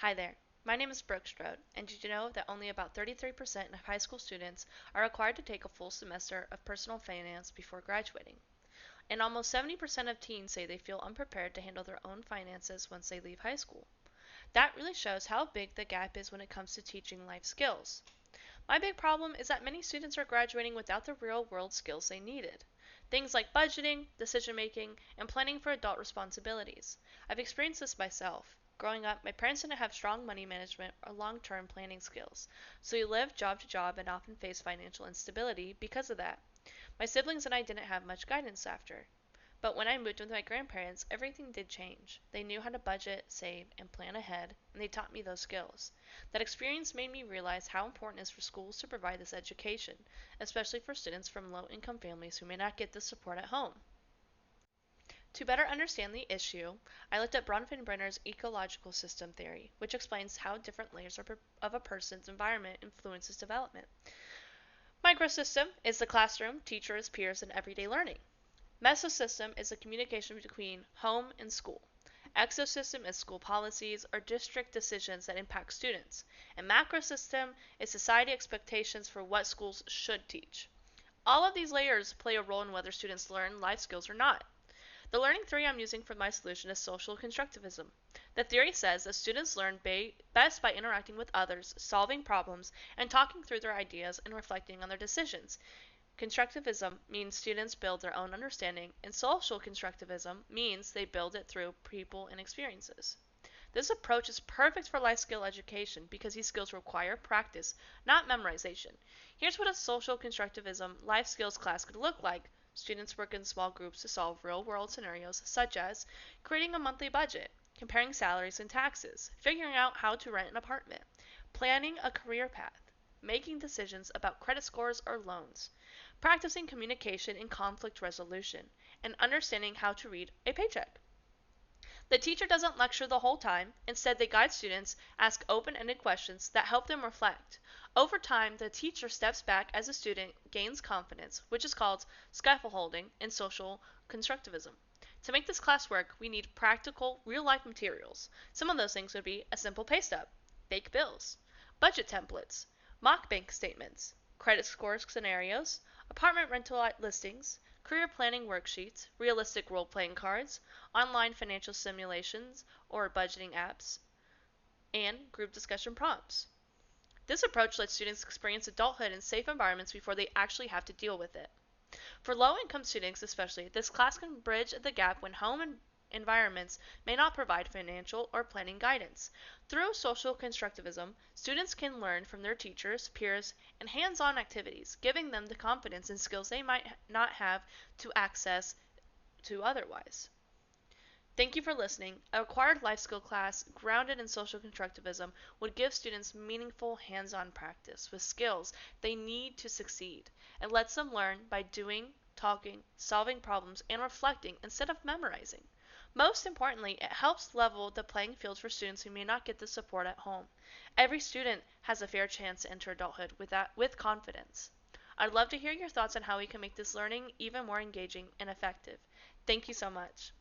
Hi there. My name is Brooke Strode, and did you know that only about 33% of high school students are required to take a full semester of personal finance before graduating? And almost 70% of teens say they feel unprepared to handle their own finances once they leave high school. That really shows how big the gap is when it comes to teaching life skills. My big problem is that many students are graduating without the real world skills they needed. Things like budgeting, decision making, and planning for adult responsibilities. I've experienced this myself. Growing up, my parents didn't have strong money management or long term planning skills, so we lived job to job and often faced financial instability because of that. My siblings and I didn't have much guidance after. But when I moved with my grandparents, everything did change. They knew how to budget, save, and plan ahead, and they taught me those skills. That experience made me realize how important it is for schools to provide this education, especially for students from low income families who may not get this support at home. To better understand the issue, I looked at Bronfenbrenner's ecological system theory, which explains how different layers of a person's environment influences development. Microsystem is the classroom, teachers, peers, and everyday learning. Mesosystem is the communication between home and school. Exosystem is school policies or district decisions that impact students. And macrosystem is society expectations for what schools should teach. All of these layers play a role in whether students learn life skills or not. The learning theory I'm using for my solution is social constructivism. The theory says that students learn best by interacting with others, solving problems, and talking through their ideas and reflecting on their decisions. Constructivism means students build their own understanding, and social constructivism means they build it through people and experiences. This approach is perfect for life skill education because these skills require practice, not memorization. Here's what a social constructivism life skills class could look like. Students work in small groups to solve real-world scenarios such as creating a monthly budget, comparing salaries and taxes, figuring out how to rent an apartment, planning a career path, making decisions about credit scores or loans, practicing communication and conflict resolution, and understanding how to read a paycheck. The teacher doesn't lecture the whole time. Instead, they guide students, ask open-ended questions that help them reflect. Over time, the teacher steps back as the student gains confidence, which is called scaffolding in social constructivism. To make this class work, we need practical, real-life materials. Some of those things would be a simple pay stub, fake bills, budget templates, mock bank statements, credit score scenarios, apartment rental listings, career planning worksheets, realistic role-playing cards, online financial simulations or budgeting apps, and group discussion prompts. This approach lets students experience adulthood in safe environments before they actually have to deal with it. For low-income students especially, this class can bridge the gap when home environments may not provide financial or planning guidance. Through social constructivism, students can learn from their teachers, peers, and hands-on activities, giving them the confidence and skills they might not have to access to otherwise. Thank you for listening. A required life skill class grounded in social constructivism would give students meaningful hands-on practice with skills they need to succeed. It lets them learn by doing, talking, solving problems, and reflecting instead of memorizing. Most importantly, it helps level the playing field for students who may not get the support at home. Every student has a fair chance to enter adulthood with confidence. I'd love to hear your thoughts on how we can make this learning even more engaging and effective. Thank you so much.